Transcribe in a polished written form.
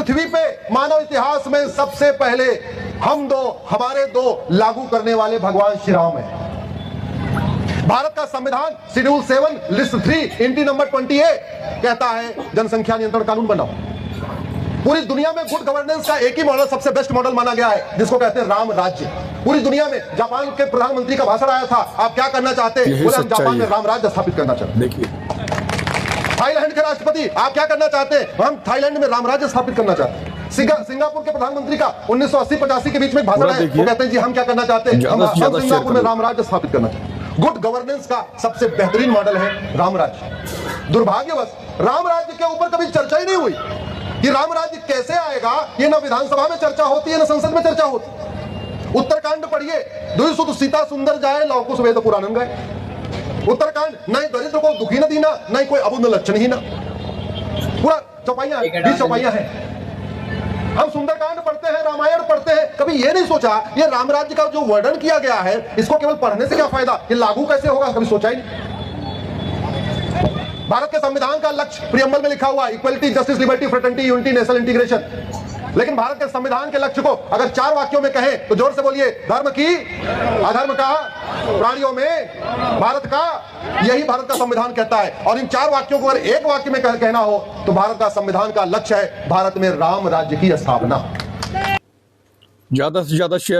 पृथ्वी पे मानव इतिहास में सबसे पहले हमारे दो लागू करने वाले भगवान श्री राम है। भारत का संविधान शेड्यूल 7 लिस्ट 3 एंट्री नंबर 28 कहता है जनसंख्या नियंत्रण कानून बनाओ। पूरी दुनिया में गुड गवर्नेंस का एक ही मॉडल सबसे बेस्ट मॉडल माना गया है, जिसको कहते हैं राम राज्य। पूरी दुनिया में जापान के प्रधानमंत्री का भाषण आया था, आप क्या करना चाहते हैं? बोले हम जापान में राम राज्य स्थापित करना चाहते हैं। देखिए थाईलैंड के राष्ट्रपति आप क्या करना चाहते हैं? हम थाईलैंड में राम राज्य स्थापित करना चाहते हैं। सिंगापुर के प्रधानमंत्री का 1980-85 के बीच में भाषण है, वो कहते हैं जी हम क्या करना चाहते हैं? हम सिंगापुर में राम राज्य स्थापित करना चाहते हैं। गुड गवर्नेंस का सबसे बेहतरीन मॉडल है राम राज्य। दुर्भाग्यवश राम राज्य के ऊपर कभी चर्चा ही नहीं हुई कि राम राज्य कैसे आएगा। ये ना विधानसभा में चर्चा होती है, ना संसद में चर्चा होती। उत्तरकांड पढ़िए, दुई सीता सुंदर जाए लौ कुश वेद पुराणन गए। उत्तरकांड न ही दरिद्र को दुखी न दीना, न ही कोई अबुद लक्षण ही ना, पूरा चौपाइयां 20 चौपाइयां हैं। हम सुंदरकांड पढ़ते हैं, रामायण पढ़ते हैं, कभी ये नहीं सोचा ये राम राज्य का जो वर्णन किया गया है इसको केवल पढ़ने से क्या फायदा, ये लागू कैसे होगा, कभी सोचा ही नहीं। भारत के संविधान का लक्ष्य प्रियम्बल में लिखा हुआ equality, justice, liberty, fraternity, unity, national integration. लेकिन भारत के संविधान के लक्ष्य को अगर 4 वाक्यों में कहें तो जोर से बोलिए, धर्म की, अधर्म का, प्राणियों में भारत का, यही भारत का संविधान कहता है। और इन 4 वाक्यों को अगर एक वाक्य में कहना हो तो भारत का संविधान का लक्ष्य है भारत में राम राज्य की स्थापना। ज्यादा से ज्यादा शेयर